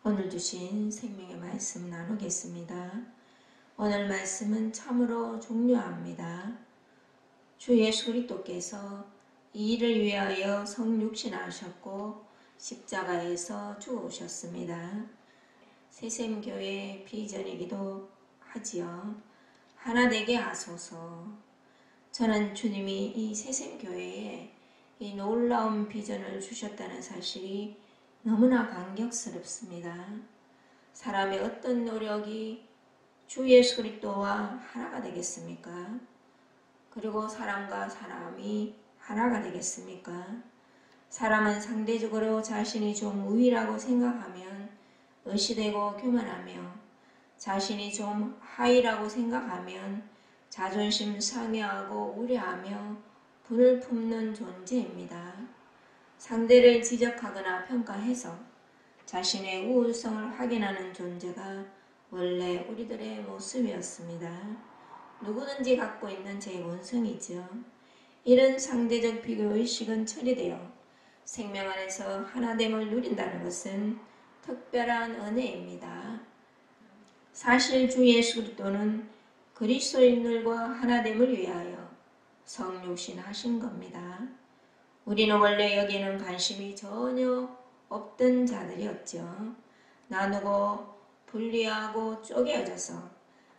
오늘 주신 생명의 말씀 나누겠습니다. 오늘 말씀은 참으로 중요합니다. 주 예수 그리스도께서 이 일을 위하여 성육신하셨고 십자가에서 죽으셨습니다. 새샘교회의 비전이기도 하지요. 하나 되게 하소서. 저는 주님이 이 새샘교회에 이 놀라운 비전을 주셨다는 사실이 너무나 감격스럽습니다. 사람의 어떤 노력이 주 예수 그리스도와 하나가 되겠습니까? 그리고 사람과 사람이 하나가 되겠습니까? 사람은 상대적으로 자신이 좀 우위라고 생각하면 의시되고 교만하며, 자신이 좀 하위라고 생각하면 자존심 상해하고 우려하며 분을 품는 존재입니다. 상대를 지적하거나 평가해서 자신의 우월성을 확인하는 존재가 원래 우리들의 모습이었습니다. 누구든지 갖고 있는 제 본성이죠. 이런 상대적 비교의식은 처리되어 생명 안에서 하나됨을 누린다는 것은 특별한 은혜입니다. 사실 주 예수 그리스도는 그리스도인들과 하나됨을 위하여 성육신 하신 겁니다. 우리는 원래 여기에는 관심이 전혀 없던 자들이었죠. 나누고 분리하고 쪼개어져서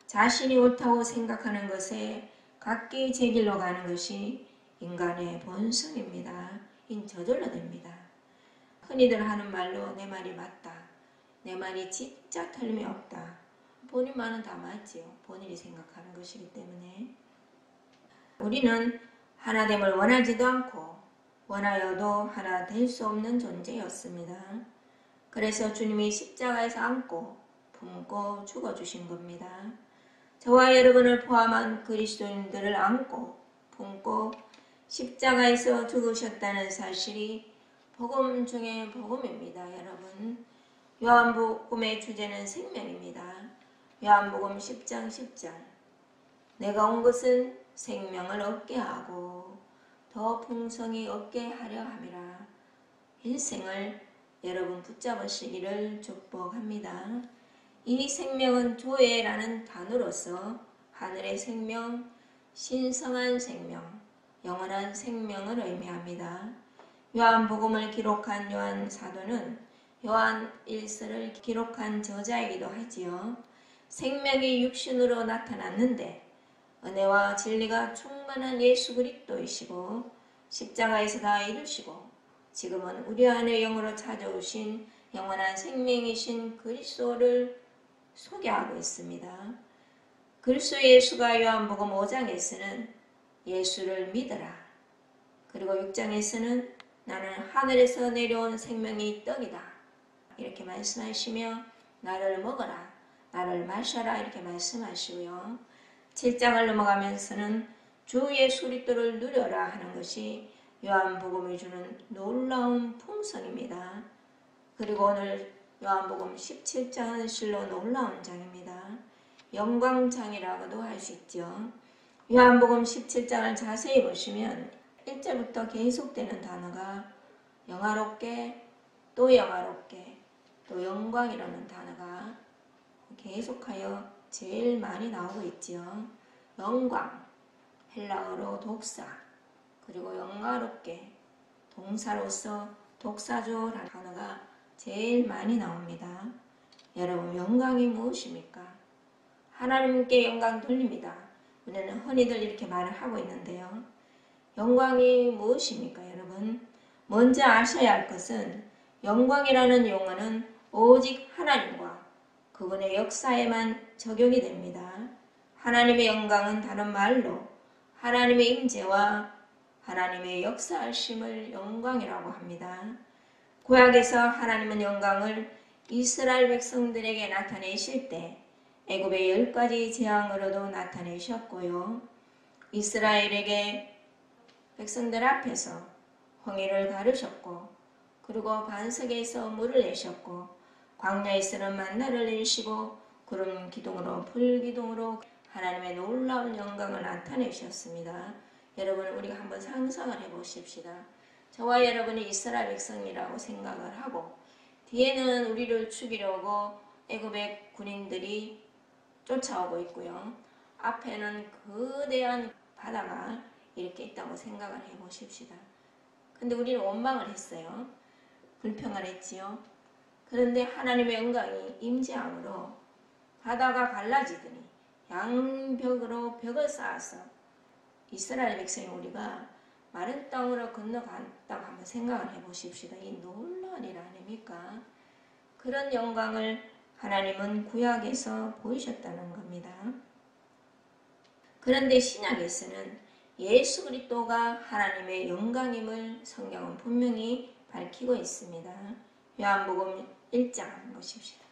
자신이 옳다고 생각하는 것에 각기 제 길로 가는 것이 인간의 본성입니다. 저절로 됩니다. 흔히들 하는 말로 내 말이 맞다. 내 말이 진짜 틀림이 없다. 본인 말은 다 맞지요. 본인이 생각하는 것이기 때문에. 우리는 하나됨을 원하지도 않고 원하여도 하나 될 수 없는 존재였습니다. 그래서 주님이 십자가에서 안고 품고 죽어주신 겁니다. 저와 여러분을 포함한 그리스도인들을 안고 품고 십자가에서 죽으셨다는 사실이 복음 중에 복음입니다. 여러분, 요한복음의 주제는 생명입니다. 요한복음 10장 10절 내가 온 것은 생명을 얻게 하고 더 풍성히 얻게 하려 함이라. 일생을 여러분 붙잡으시기를 축복합니다. 이 생명은 조회라는 단어로서 하늘의 생명, 신성한 생명, 영원한 생명을 의미합니다. 요한복음을 기록한 요한 사도는 요한 1서를 기록한 저자이기도 하지요. 생명이 육신으로 나타났는데 은혜와 진리가 충만한 예수 그리스도이시고 십자가에서 다 이루시고 지금은 우리 안에 영으로 찾아오신 영원한 생명이신 그리스도를 소개하고 있습니다. 그리스도 예수가 요한복음 5장에서는 예수를 믿어라. 그리고 6장에서는 나는 하늘에서 내려온 생명이 떡이다. 이렇게 말씀하시며 나를 먹어라. 나를 마셔라. 이렇게 말씀하시고요. 7장을 넘어가면서는 주 예수 그리스도를 누려라 하는 것이 요한복음이 주는 놀라운 풍성입니다. 그리고 오늘 요한복음 17장은 실로 놀라운 장입니다. 영광장이라고도 할 수 있죠. 요한복음 17장을 자세히 보시면 1절부터 계속되는 단어가 영화롭게 또 영화롭게 또 영광이라는 단어가 계속하여 제일 많이 나오고 있지요. 영광, 헬라어로 독사, 그리고 영화롭게 동사로서 독사조라는 단어가 제일 많이 나옵니다. 여러분, 영광이 무엇입니까? 하나님께 영광 돌립니다. 우리는 흔히들 이렇게 말을 하고 있는데요. 영광이 무엇입니까, 여러분? 먼저 아셔야 할 것은 영광이라는 용어는 오직 하나님과 그분의 역사에만 적용이 됩니다. 하나님의 영광은 다른 말로 하나님의 임재와 하나님의 역사하심을 영광이라고 합니다. 구약에서 하나님은 영광을 이스라엘 백성들에게 나타내실 때 애굽의 10가지 재앙으로도 나타내셨고요. 이스라엘에게 백성들 앞에서 홍해를 가르셨고 그리고 반석에서 물을 내셨고 광야에서는 만나를 내리시고 구름 기둥으로 불 기둥으로 하나님의 놀라운 영광을 나타내셨습니다. 여러분, 우리가 한번 상상을 해보십시다. 저와 여러분이 이스라엘 백성이라고 생각을 하고 뒤에는 우리를 죽이려고 애굽의 군인들이 쫓아오고 있고요. 앞에는 거대한 바다가 이렇게 있다고 생각을 해보십시다. 근데 우리는 원망을 했어요. 불평을 했지요. 그런데 하나님의 영광이 임재함으로 바다가 갈라지더니 양벽으로 벽을 쌓아서 이스라엘 백성이 우리가 마른 땅으로 건너갔다고 한번 생각을 해보십시다. 이 놀라운 일 아닙니까? 그런 영광을 하나님은 구약에서 보이셨다는 겁니다. 그런데 신약에서는 예수 그리스도가 하나님의 영광임을 성경은 분명히 밝히고 있습니다. 요한복음 1장 보십시다.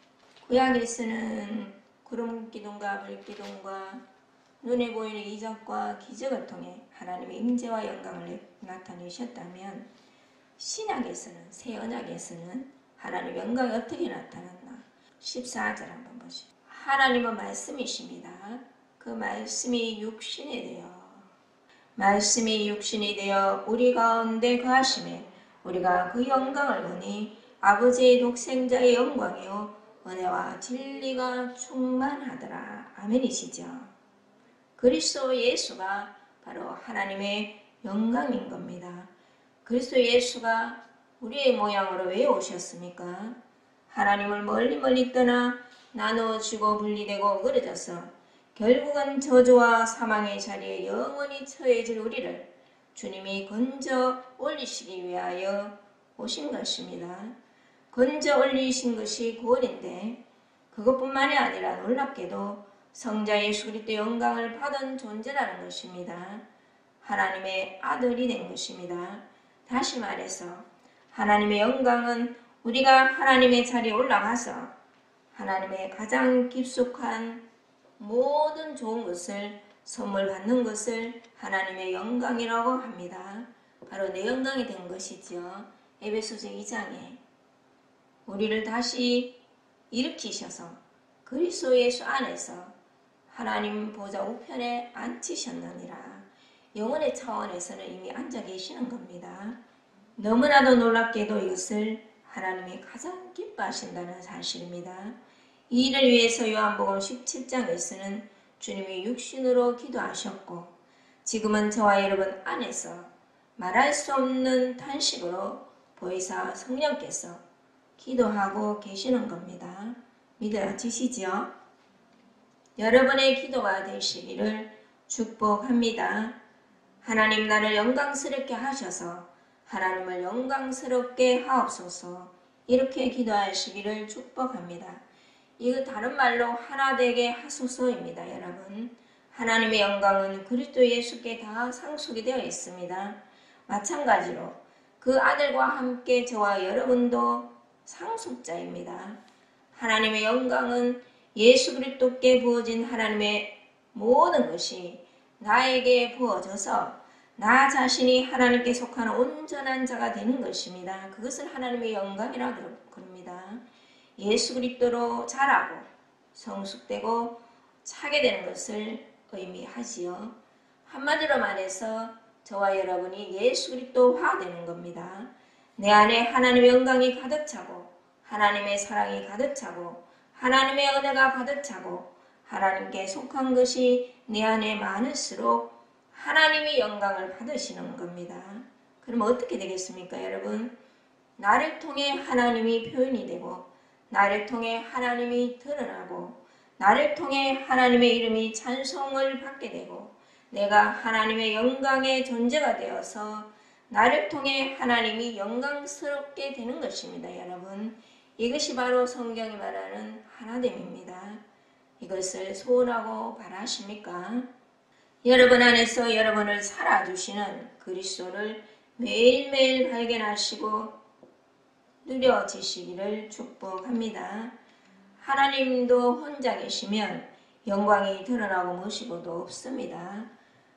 구약에서는 구름 기둥과 불 기둥과 눈에 보이는 이적과 기적을 통해 하나님의 임재와 영광을 나타내셨다면 신약에서는 새 언약에서는 하나님의 영광이 어떻게 나타났나 14절 한번 보시죠. 하나님은 말씀이십니다. 그 말씀이 육신이 되어 우리 가운데 거하심에 우리가 그 영광을 보니 아버지의 독생자의 영광이요 은혜와 진리가 충만하더라. 아멘이시죠. 그리스도 예수가 바로 하나님의 영광인 겁니다. 그리스도 예수가 우리의 모양으로 왜 오셨습니까? 하나님을 멀리 떠나 나누어지고 분리되고 어그러져서 결국은 저주와 사망의 자리에 영원히 처해질 우리를 주님이 건져 올리시기 위하여 오신 것입니다. 건져 올리신 것이 구원인데 그것뿐만이 아니라 놀랍게도 성자 예수 그리스도의 영광을 받은 존재라는 것입니다. 하나님의 아들이 된 것입니다. 다시 말해서 하나님의 영광은 우리가 하나님의 자리에 올라가서 하나님의 가장 깊숙한 모든 좋은 것을 선물 받는 것을 하나님의 영광이라고 합니다. 바로 내 영광이 된 것이죠. 에베소서 2장에 우리를 다시 일으키셔서 그리스도 예수 안에서 하나님 보좌 우편에 앉히셨느니라. 영혼의 차원에서는 이미 앉아 계시는 겁니다. 너무나도 놀랍게도 이것을 하나님이 가장 기뻐하신다는 사실입니다. 이 일을 위해서 요한복음 17장에서는 주님이 육신으로 기도하셨고 지금은 저와 여러분 안에서 말할 수 없는 탄식으로 보혜사 성령께서 기도하고 계시는 겁니다. 믿어지시죠? 여러분의 기도가 되시기를 축복합니다. 하나님 나를 영광스럽게 하셔서 하나님을 영광스럽게 하옵소서. 이렇게 기도하시기를 축복합니다. 이거 다른 말로 하나 되게 하소서입니다. 여러분, 하나님의 영광은 그리스도 예수께 다 상속이 되어 있습니다. 마찬가지로 그 아들과 함께 저와 여러분도 상속자입니다. 하나님의 영광은 예수 그리스도께 부어진 하나님의 모든 것이 나에게 부어져서 나 자신이 하나님께 속하는 온전한 자가 되는 것입니다. 그것을 하나님의 영광이라고 그럽니다. 예수 그리스도로 자라고 성숙되고 차게 되는 것을 의미하지요. 한마디로 말해서 저와 여러분이 예수 그리스도화 되는 겁니다. 내 안에 하나님의 영광이 가득 차고 하나님의 사랑이 가득 차고 하나님의 은혜가 가득 차고 하나님께 속한 것이 내 안에 많을수록 하나님이 영광을 받으시는 겁니다. 그러면 어떻게 되겠습니까, 여러분? 나를 통해 하나님이 표현이 되고 나를 통해 하나님이 드러나고 나를 통해 하나님의 이름이 찬송을 받게 되고 내가 하나님의 영광의 존재가 되어서 나를 통해 하나님이 영광스럽게 되는 것입니다. 여러분, 이것이 바로 성경이 말하는 하나됨입니다. 이것을 소원하고 바라십니까? 여러분 안에서 여러분을 살아주시는 그리스도를 매일매일 발견하시고 누려지시기를 축복합니다. 하나님도 혼자 계시면 영광이 드러나고 무엇이고도 없습니다.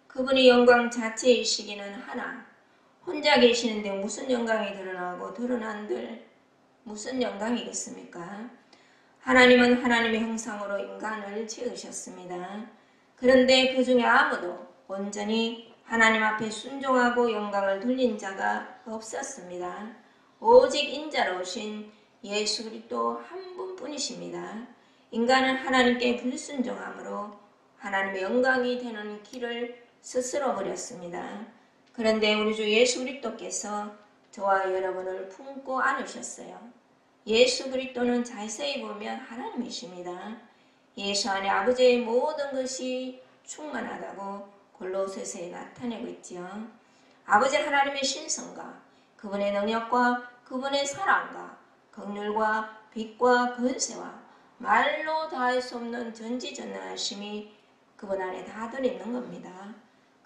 그분이 영광 자체이시기는 하나 혼자 계시는데 무슨 영광이 드러나고 드러난들 무슨 영광이겠습니까? 하나님은 하나님의 형상으로 인간을 지으셨습니다. 그런데 그 중에 아무도 온전히 하나님 앞에 순종하고 영광을 돌린 자가 없었습니다. 오직 인자로 오신 예수 그리스도 한 분뿐이십니다. 인간은 하나님께 불순종함으로 하나님의 영광이 되는 길을 스스로 버렸습니다. 그런데 우리 주 예수 그리스도께서 저와 여러분을 품고 안으셨어요. 예수 그리스도는 자세히 보면 하나님이십니다. 예수 안에 아버지의 모든 것이 충만하다고 골로새서에 나타내고 있지요. 아버지 하나님의 신성과 그분의 능력과 그분의 사랑과 긍휼과 빛과 권세와 말로 다할 수 없는 전지전능하심이 그분 안에 다 들어있는 겁니다.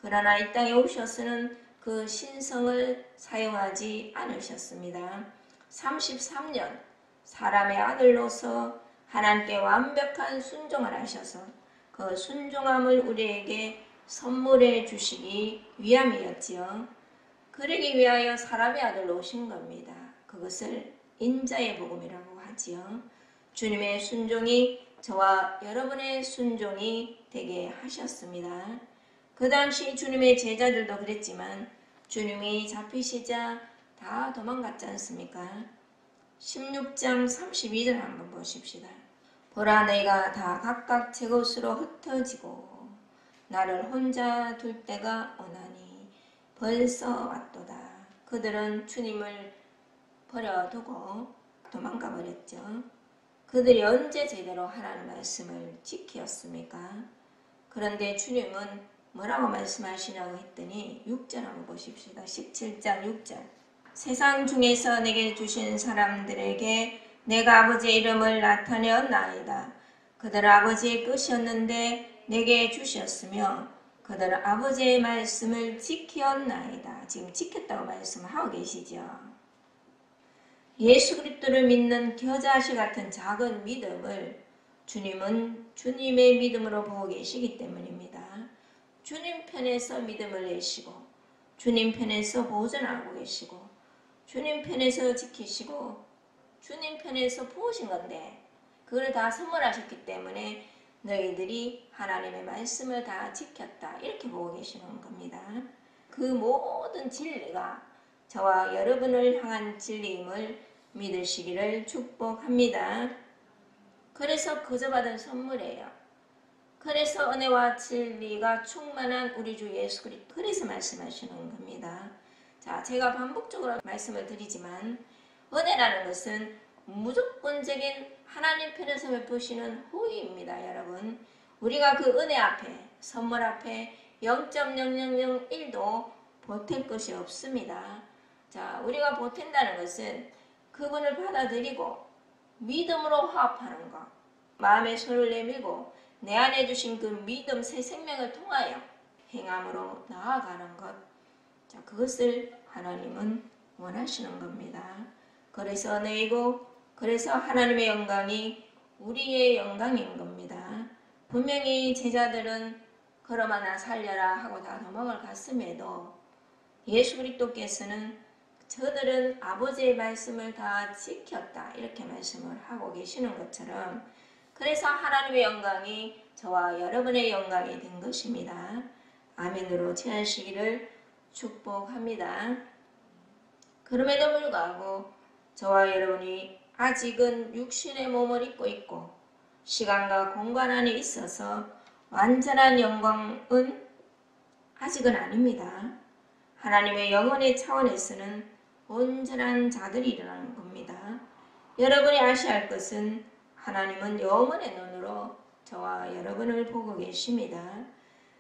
그러나 이 땅에 오셔서는 그 신성을 사용하지 않으셨습니다. 33년 사람의 아들로서 하나님께 완벽한 순종을 하셔서 그 순종함을 우리에게 선물해 주시기 위함이었지요. 그러기 위하여 사람의 아들로 오신 겁니다. 그것을 인자의 복음이라고 하지요. 주님의 순종이 저와 여러분의 순종이 되게 하셨습니다. 그 당시 주님의 제자들도 그랬지만 주님이 잡히시자 다 도망갔지 않습니까? 16장 32절 한번 보십시다. 보라 너희가 다 각각 제 곳으로 흩어지고 나를 혼자 둘 때가 오나니 벌써 왔도다. 그들은 주님을 버려두고 도망가 버렸죠. 그들이 언제 제대로 하나님 말씀을 지켰습니까? 그런데 주님은 뭐라고 말씀하시냐고 했더니 6절 한번 보십시다. 17장 6절. 세상 중에서 내게 주신 사람들에게 내가 아버지의 이름을 나타내었나이다. 그들은 아버지의 뜻이었는데 내게 주셨으며 그들은 아버지의 말씀을 지켰나이다. 지금 지켰다고 말씀하고 계시죠. 예수 그리스도를 믿는 겨자씨 같은 작은 믿음을 주님은 주님의 믿음으로 보고 계시기 때문입니다. 주님 편에서 믿음을 내시고 주님 편에서 보존하고 계시고 주님 편에서 지키시고 주님 편에서 부으신 건데 그걸 다 선물하셨기 때문에 너희들이 하나님의 말씀을 다 지켰다 이렇게 보고 계시는 겁니다. 그 모든 진리가 저와 여러분을 향한 진리임을 믿으시기를 축복합니다. 그래서 거저 받은 선물이에요. 그래서 은혜와 진리가 충만한 우리 주 예수 그리스도 그래서 말씀하시는 겁니다. 자, 제가 반복적으로 말씀을 드리지만 은혜라는 것은 무조건적인 하나님 편에서 베푸시는 호의입니다. 여러분 우리가 그 은혜 앞에 선물 앞에 0.0001도 보탤 것이 없습니다. 자, 우리가 보탠다는 것은 그분을 받아들이고 믿음으로 화합하는 것, 마음에 손을 내밀고 내 안에 주신 그 믿음 새 생명을 통하여 행함으로 나아가는 것, 자, 그것을 하나님은 원하시는 겁니다. 그래서 은혜이고 그래서 하나님의 영광이 우리의 영광인 겁니다. 분명히 제자들은 걸어마나 살려라 하고 다 도망을 갔음에도 예수 그리스도께서는 저들은 아버지의 말씀을 다 지켰다 이렇게 말씀을 하고 계시는 것처럼 그래서 하나님의 영광이 저와 여러분의 영광이 된 것입니다. 아멘으로 취하시기를 축복합니다. 그럼에도 불구하고 저와 여러분이 아직은 육신의 몸을 입고 있고 시간과 공간 안에 있어서 완전한 영광은 아직은 아닙니다. 하나님의 영혼의 차원에서는 온전한 자들이라는 겁니다. 여러분이 아셔야 할 것은 하나님은 영혼의 눈으로 저와 여러분을 보고 계십니다.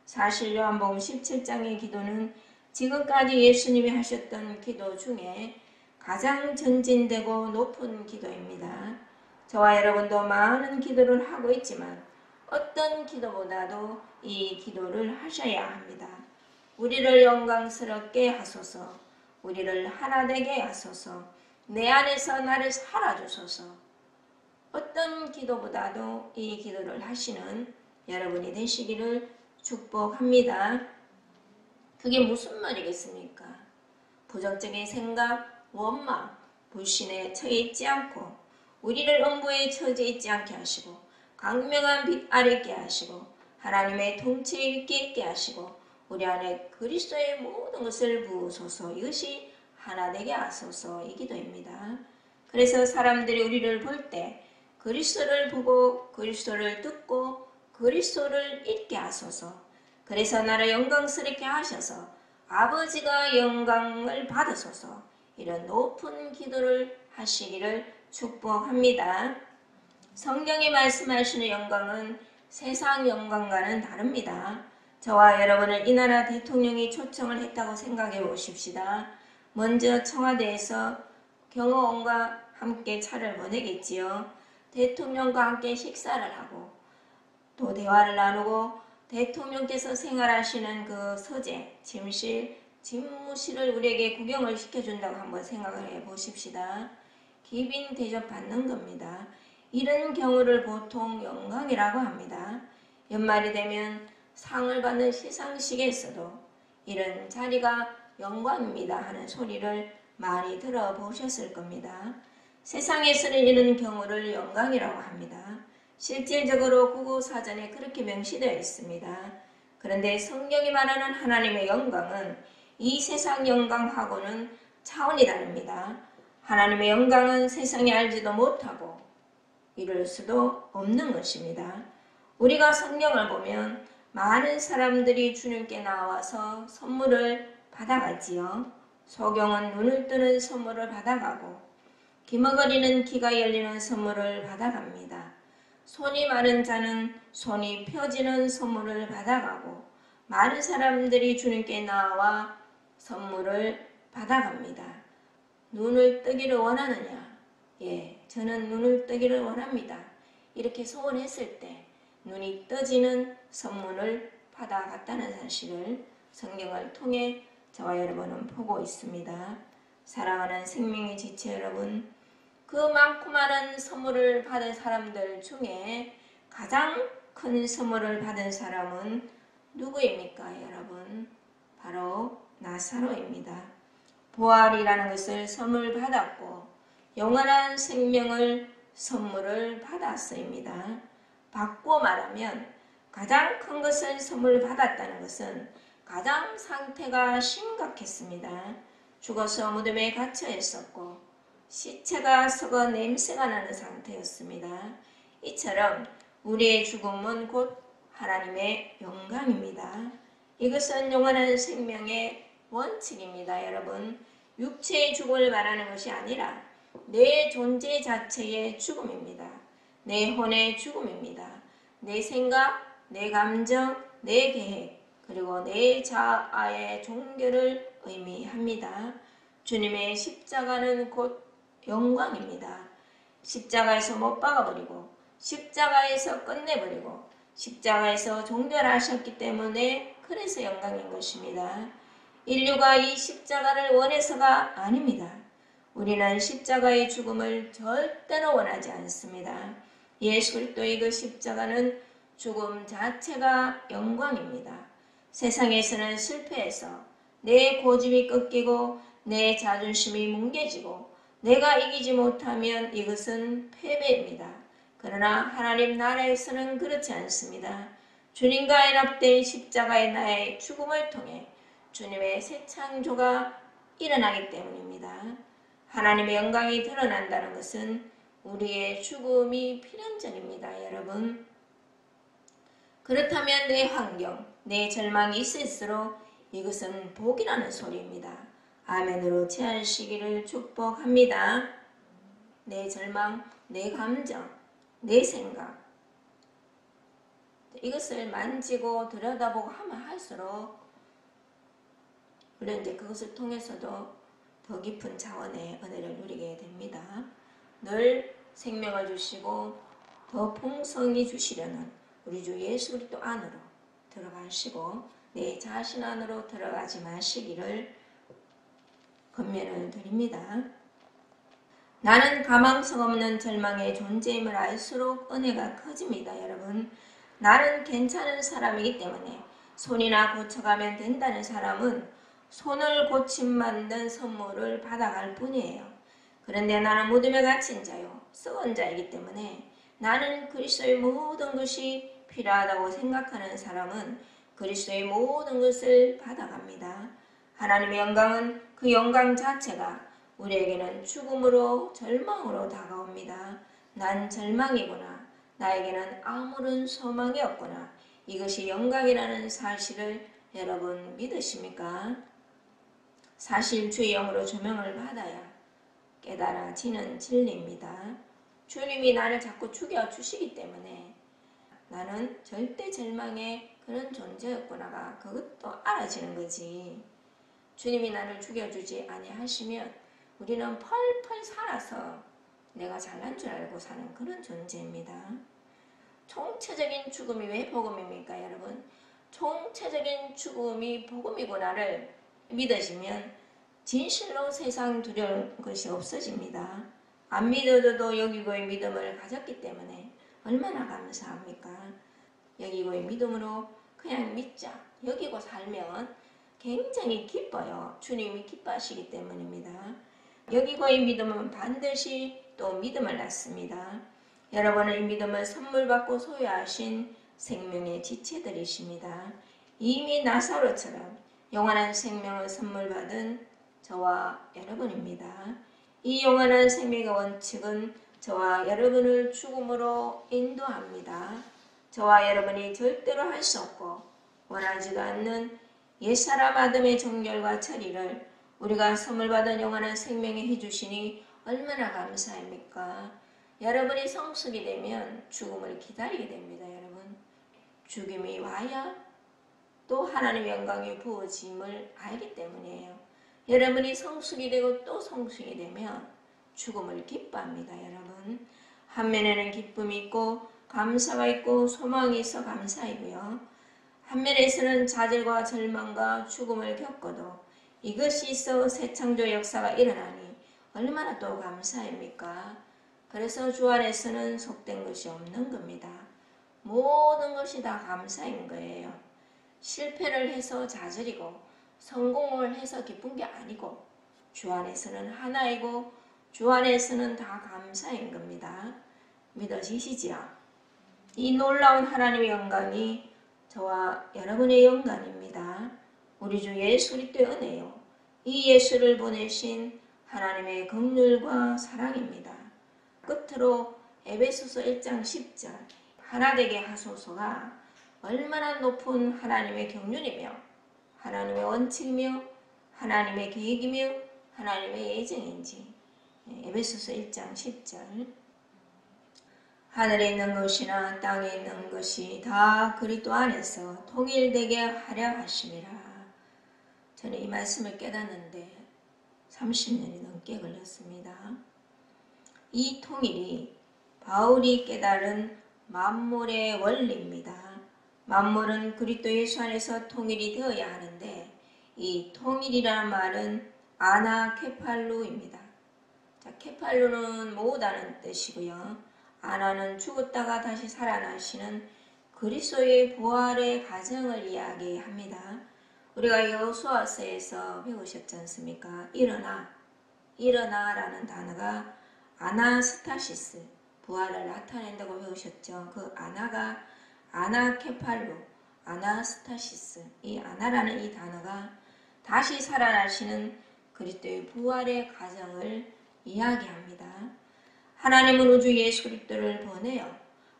사실 요한복음 17장의 기도는 지금까지 예수님이 하셨던 기도 중에 가장 전진되고 높은 기도입니다. 저와 여러분도 많은 기도를 하고 있지만 어떤 기도보다도 이 기도를 하셔야 합니다. 우리를 영광스럽게 하소서, 우리를 하나 되게 하소서, 내 안에서 나를 살아주소서. 어떤 기도보다도 이 기도를 하시는 여러분이 되시기를 축복합니다. 그게 무슨 말이겠습니까? 부정적인 생각, 원망, 불신에 처해 있지 않고 우리를 음부에 처져 있지 않게 하시고 광명한 빛 아래 있게 하시고 하나님의 통치에 있게 하시고 우리 안에 그리스도의 모든 것을 부으소서. 이것이 하나 되게 하소서 이 기도입니다. 그래서 사람들이 우리를 볼 때 그리스도를 보고 그리스도를 듣고 그리스도를 잊게 하소서. 그래서 나를 영광스럽게 하셔서 아버지가 영광을 받으소서. 이런 높은 기도를 하시기를 축복합니다. 성경이 말씀하시는 영광은 세상 영광과는 다릅니다. 저와 여러분을 이 나라 대통령이 초청을 했다고 생각해 보십시다. 먼저 청와대에서 경호원과 함께 차를 보내겠지요. 대통령과 함께 식사를 하고 또 대화를 나누고 대통령께서 생활하시는 그 서재, 침실, 집무실을 우리에게 구경을 시켜준다고 한번 생각을 해 보십시다. 기빈 대접 받는 겁니다. 이런 경우를 보통 영광이라고 합니다. 연말이 되면 상을 받는 시상식에서도 이런 자리가 영광입니다 하는 소리를 많이 들어보셨을 겁니다. 세상에서는 이런 경우를 영광이라고 합니다. 실질적으로 국어사전에 그렇게 명시되어 있습니다. 그런데 성경이 말하는 하나님의 영광은 이 세상 영광하고는 차원이 다릅니다. 하나님의 영광은 세상이 알지도 못하고 이룰 수도 없는 것입니다. 우리가 성경을 보면 많은 사람들이 주님께 나와서 선물을 받아가지요. 소경은 눈을 뜨는 선물을 받아가고 기머거리는 귀가 열리는 선물을 받아갑니다. 손이 마른 자는 손이 펴지는 선물을 받아가고 많은 사람들이 주님께 나와 선물을 받아갑니다. 눈을 뜨기를 원하느냐? 예, 저는 눈을 뜨기를 원합니다. 이렇게 소원했을 때 눈이 떠지는 선물을 받아갔다는 사실을 성경을 통해 저와 여러분은 보고 있습니다. 사랑하는 생명의 지체 여러분, 그 많고 많은 선물을 받은 사람들 중에 가장 큰 선물을 받은 사람은 누구입니까, 여러분? 바로 나사로입니다. 부활이라는 것을 선물 받았고 영원한 생명을 선물을 받았습니다. 바꿔 말하면 가장 큰 것을 선물 받았다는 것은 가장 상태가 심각했습니다. 죽어서 무덤에 갇혀 있었고 시체가 썩어 냄새가 나는 상태였습니다. 이처럼 우리의 죽음은 곧 하나님의 영광입니다. 이것은 영원한 생명의 원칙입니다. 여러분, 육체의 죽음을 말하는 것이 아니라 내 존재 자체의 죽음입니다. 내 혼의 죽음입니다. 내 생각, 내 감정, 내 계획, 그리고 내 자아의 종결을 의미합니다. 주님의 십자가는 곧 영광입니다. 십자가에서 못 박아버리고 십자가에서 끝내버리고 십자가에서 종결하셨기 때문에 그래서 영광인 것입니다. 인류가 이 십자가를 원해서가 아닙니다. 우리는 십자가의 죽음을 절대로 원하지 않습니다. 예수 그리스도의 그 십자가는 죽음 자체가 영광입니다. 세상에서는 실패해서 내 고집이 꺾이고 내 자존심이 뭉개지고 내가 이기지 못하면 이것은 패배입니다. 그러나 하나님 나라에서는 그렇지 않습니다. 주님과 연합된 십자가의 나의 죽음을 통해 주님의 새 창조가 일어나기 때문입니다. 하나님의 영광이 드러난다는 것은 우리의 죽음이 필연적입니다. 여러분, 그렇다면 내 환경, 내 절망이 있을수록 이것은 복이라는 소리입니다. 아멘으로 취하시기를 축복합니다. 내 절망, 내 감정, 내 생각, 이것을 만지고 들여다보고 하면 할수록 물론 이제 그것을 통해서도 더 깊은 차원의 은혜를 누리게 됩니다. 늘 생명을 주시고 더 풍성히 주시려는 우리 주 예수 그리스도 안으로 들어가시고 내 자신 안으로 들어가지 마시기를 권면을 드립니다. 나는 가망성 없는 절망의 존재임을 알수록 은혜가 커집니다. 여러분, 나는 괜찮은 사람이기 때문에 손이나 고쳐가면 된다는 사람은 손을 고침 만든 선물을 받아갈 뿐이에요. 그런데 나는 무덤에 갇힌 자요, 썩은 자이기 때문에 나는 그리스도의 모든 것이 필요하다고 생각하는 사람은 그리스도의 모든 것을 받아갑니다. 하나님의 영광은 그 영광 자체가 우리에게는 죽음으로 절망으로 다가옵니다. 난 절망이구나. 나에게는 아무런 소망이 없구나. 이것이 영광이라는 사실을 여러분 믿으십니까? 사실 주의 영으로 조명을 받아야 깨달아지는 진리입니다. 주님이 나를 자꾸 죽여주시기 때문에 나는 절대 절망의 그런 존재였구나가 그것도 알아지는 거지. 주님이 나를 죽여주지 아니하시면 우리는 펄펄 살아서 내가 잘난 줄 알고 사는 그런 존재입니다. 총체적인 죽음이 왜 복음입니까, 여러분? 총체적인 죽음이 복음이구나를 믿으시면 진실로 세상 두려운 것이 없어집니다. 안 믿어도 여기고의 믿음을 가졌기 때문에 얼마나 감사합니까? 여기고의 믿음으로 그냥 믿자. 여기고 살면 굉장히 기뻐요. 주님이 기뻐하시기 때문입니다. 여기고의 믿음은 반드시 또 믿음을 낳습니다. 여러분은 이 믿음을 선물 받고 소유하신 생명의 지체들이십니다. 이미 나사로처럼 영원한 생명을 선물 받은 저와 여러분입니다. 이 영원한 생명의 원칙은 저와 여러분을 죽음으로 인도합니다. 저와 여러분이 절대로 할 수 없고 원하지도 않는 옛사람 아담의 정결과 처리를 우리가 선물 받은 영원한 생명에 해주시니 얼마나 감사합니까? 여러분이 성숙이 되면 죽음을 기다리게 됩니다. 여러분, 죽음이 와야 또 하나님의 영광이 부어짐을 알기 때문이에요. 여러분이 성숙이 되고 또 성숙이 되면 죽음을 기뻐합니다. 여러분, 한면에는 기쁨이 있고 감사가 있고 소망이 있어 감사이고요. 한면에서는 좌절과 절망과 죽음을 겪어도 이것이 있어 새 창조 역사가 일어나니 얼마나 또 감사입니까? 그래서 주 안에서는 속된 것이 없는 겁니다. 모든 것이 다 감사인 거예요. 실패를 해서 좌절이고 성공을 해서 기쁜 게 아니고 주 안에서는 하나이고 주 안에서는 다 감사인 겁니다. 믿어지시지요? 이 놀라운 하나님의 영광이 저와 여러분의 영광입니다. 우리 주 예수 그리스도의 은혜요. 이 예수를 보내신 하나님의 긍휼과 사랑입니다. 끝으로 에베소서 1장 10절 하나되게 하소서가 얼마나 높은 하나님의 경륜이며 하나님의 원칙이며 하나님의 계획이며 하나님의 예정인지. 에베소서 1장 10절 하늘에 있는 것이나 땅에 있는 것이 다 그리스도 안에서 통일되게 하려 하심이라. 저는 이 말씀을 깨닫는데 30년이 넘게 걸렸습니다. 이 통일이 바울이 깨달은 만물의 원리입니다. 만물은 그리스도 예수 안에서 통일이 되어야 하는데 이 통일이라는 말은 아나케팔루입니다. 자, 케팔루는 모으다는 뜻이고요. 아나는 죽었다가 다시 살아나시는 그리스도의 부활의 과정을 이야기합니다. 우리가 여호수아서에서 배우셨지 않습니까? 일어나라는 단어가 아나스타시스, 부활을 나타낸다고 배우셨죠. 그 아나가 아나케팔루, 아나스타시스, 이 아나라는 이 단어가 다시 살아나시는 그리스도의 부활의 과정을 이야기합니다. 하나님은 우주 예수 그리스도를 보내어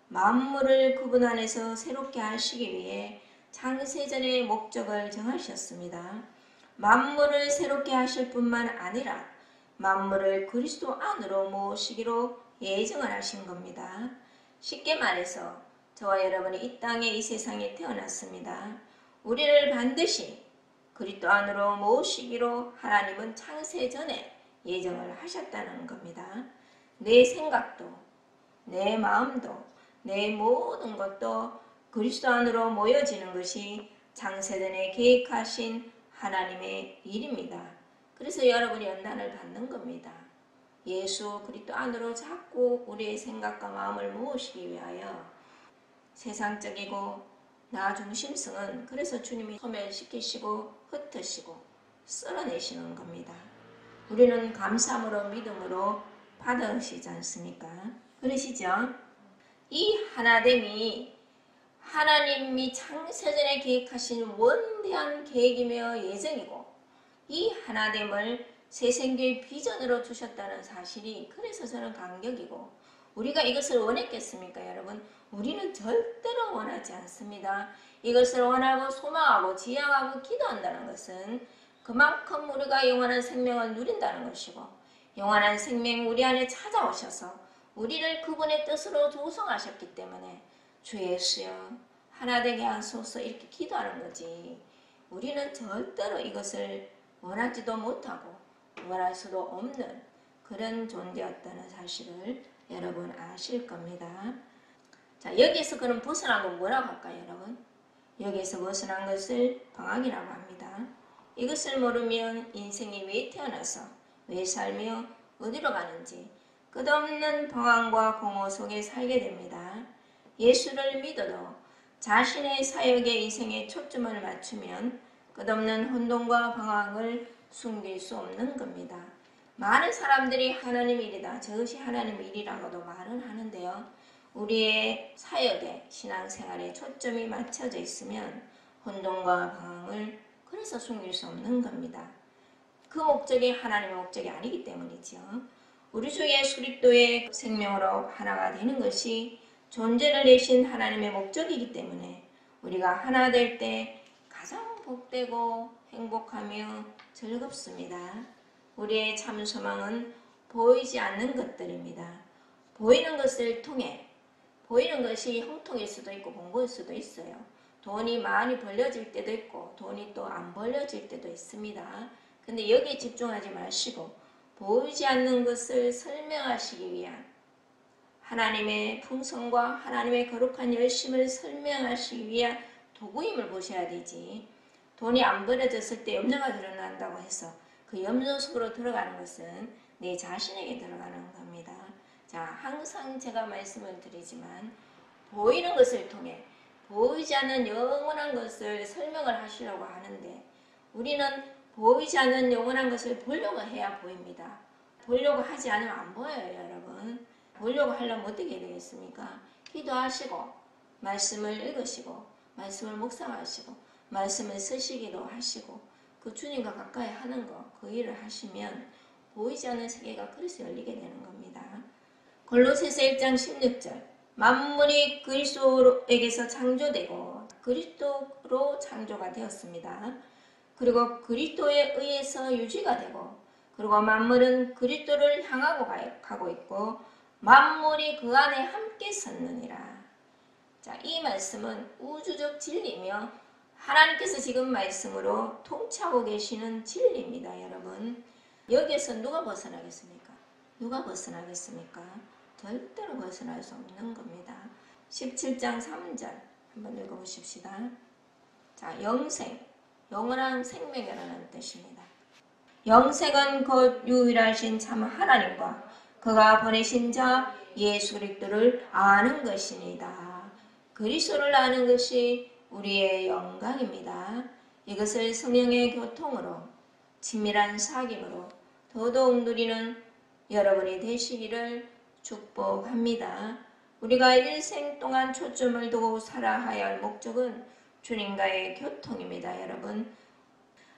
만물을 그분 안에서 새롭게 하시기 위해 창세전의 목적을 정하셨습니다. 만물을 새롭게 하실 뿐만 아니라 만물을 그리스도 안으로 모으시기로 예정을 하신 겁니다. 쉽게 말해서 저와 여러분이 이 땅에 이 세상에 태어났습니다. 우리를 반드시 그리스도 안으로 모으시기로 하나님은 창세전에 예정을 하셨다는 겁니다. 내 생각도, 내 마음도, 내 모든 것도 그리스도 안으로 모여지는 것이 창세전에 계획하신 하나님의 일입니다. 그래서 여러분이 연단을 받는 겁니다. 예수 그리스도 안으로 자꾸 우리의 생각과 마음을 모으시기 위하여 세상적이고 나 중심성은 그래서 주님이 소멸시키시고 흩으시고 쓸어내시는 겁니다. 우리는 감사함으로 믿음으로 받으시지 않습니까? 그러시죠? 이 하나됨이 하나님이 창세전에 계획하신 원대한 계획이며 예정이고 이 하나됨을 새생교의 비전으로 주셨다는 사실이 그래서 저는 감격이고, 우리가 이것을 원했겠습니까 여러분? 우리는 절대로 원하지 않습니다. 이것을 원하고 소망하고 지향하고 기도한다는 것은 그만큼 우리가 영원한 생명을 누린다는 것이고, 영원한 생명 우리 안에 찾아오셔서 우리를 그분의 뜻으로 조성하셨기 때문에 주 예수여 하나 되게 하소서 이렇게 기도하는 거지, 우리는 절대로 이것을 원하지도 못하고 원할 수도 없는 그런 존재였다는 사실을 여러분 아실 겁니다. 자, 여기에서 그럼 벗어난 건 뭐라고 할까요 여러분? 여기에서 벗어난 것을 방황이라고 합니다. 이것을 모르면 인생이 왜 태어나서 왜 살며 어디로 가는지 끝없는 방황과 공허 속에 살게 됩니다. 예수를 믿어도 자신의 사역의 인생에 초점을 맞추면 끝없는 혼돈과 방황을 숨길 수 없는 겁니다. 많은 사람들이 하나님 일이다, 저것이 하나님 일이라고도 말은 하는데요. 우리의 사역에 신앙생활에 초점이 맞춰져 있으면 혼돈과 방황을 그래서 숨길 수 없는 겁니다. 그 목적이 하나님의 목적이 아니기 때문이죠. 우리 주 예수 그리스도의 생명으로 하나가 되는 것이 존재를 내신 하나님의 목적이기 때문에 우리가 하나 될 때 가장 복되고 행복하며 즐겁습니다. 우리의 참 소망은 보이지 않는 것들입니다. 보이는 것을 통해, 보이는 것이 형통일 수도 있고 공고일 수도 있어요. 돈이 많이 벌려질 때도 있고 돈이 또 안 벌려질 때도 있습니다. 근데 여기에 집중하지 마시고 보이지 않는 것을 설명하시기 위한 하나님의 풍성과 하나님의 거룩한 열심을 설명하시기 위한 도구임을 보셔야 되지, 돈이 안 벌어졌을 때 염려가 드러난다고 해서 그 염려 속으로 들어가는 것은 내 자신에게 들어가는 겁니다. 자, 항상 제가 말씀을 드리지만 보이는 것을 통해 보이지 않는 영원한 것을 설명을 하시려고 하는데, 우리는 보이지 않는 영원한 것을 보려고 해야 보입니다. 보려고 하지 않으면 안 보여요 여러분. 보려고 하려면 어떻게 되겠습니까? 기도하시고 말씀을 읽으시고 말씀을 묵상하시고 말씀을 쓰시기도 하시고 그 주님과 가까이 하는 거, 그 일을 하시면 보이지 않는 세계가 그래서 열리게 되는 겁니다. 골로새서 1장 16절, 만물이 그리스도에게서 창조되고 그리스도로 창조가 되었습니다. 그리고 그리스도에 의해서 유지가 되고, 그리고 만물은 그리스도를 향하고 가고 있고 만물이 그 안에 함께 섰느니라. 자, 이 말씀은 우주적 진리며 하나님께서 지금 말씀으로 통치하고 계시는 진리입니다 여러분. 여기에서 누가 벗어나겠습니까? 누가 벗어나겠습니까? 절대로 벗어날 수 없는 겁니다. 17장 3절 한번 읽어보십시다. 자, 영생, 영원한 생명이라는 뜻입니다. 영생은 곧 유일하신 참 하나님과 그가 보내신 자 예수 그리스도를 아는 것이니다. 그리스도를 아는 것이 우리의 영광입니다. 이것을 성령의 교통으로 친밀한 사귐으로 더더욱 누리는 여러분이 되시기를 축복합니다. 우리가 일생 동안 초점을 두고 살아야 할 목적은 주님과의 교통입니다. 여러분,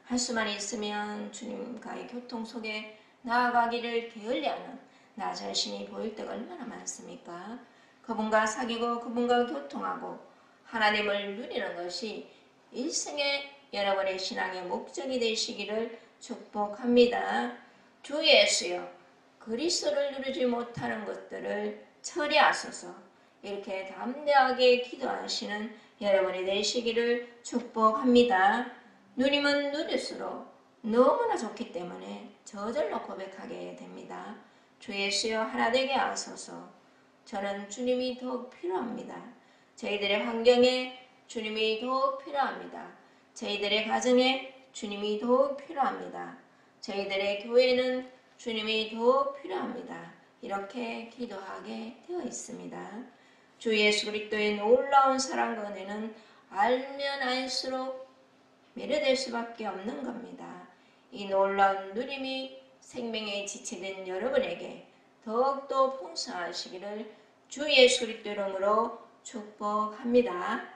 할 수만 있으면 주님과의 교통 속에 나아가기를 게을리하는 나 자신이 보일 때가 얼마나 많습니까? 그분과 사귀고 그분과 교통하고 하나님을 누리는 것이 일생의 여러분의 신앙의 목적이 되시기를 축복합니다. 주 예수여, 그리스도를 누리지 못하는 것들을 처리하소서. 이렇게 담대하게 기도하시는 여러분이 되시기를 축복합니다. 누리면 누릴수록 너무나 좋기 때문에 저절로 고백하게 됩니다. 주 예수여 하나 되게 하소서. 저는 주님이 더욱 필요합니다. 저희들의 환경에 주님이 더욱 필요합니다. 저희들의 가정에 주님이 더욱 필요합니다. 저희들의 교회는 주님이 더욱 필요합니다. 이렇게 기도하게 되어 있습니다. 주 예수 그리스도의 놀라운 사랑과 은혜는 알면 알수록 매료될 수밖에 없는 겁니다. 이 놀라운 누림이 생명에 지체된 여러분에게 더욱더 풍성하시기를 주 예수 그리스도 이름으로 축복합니다.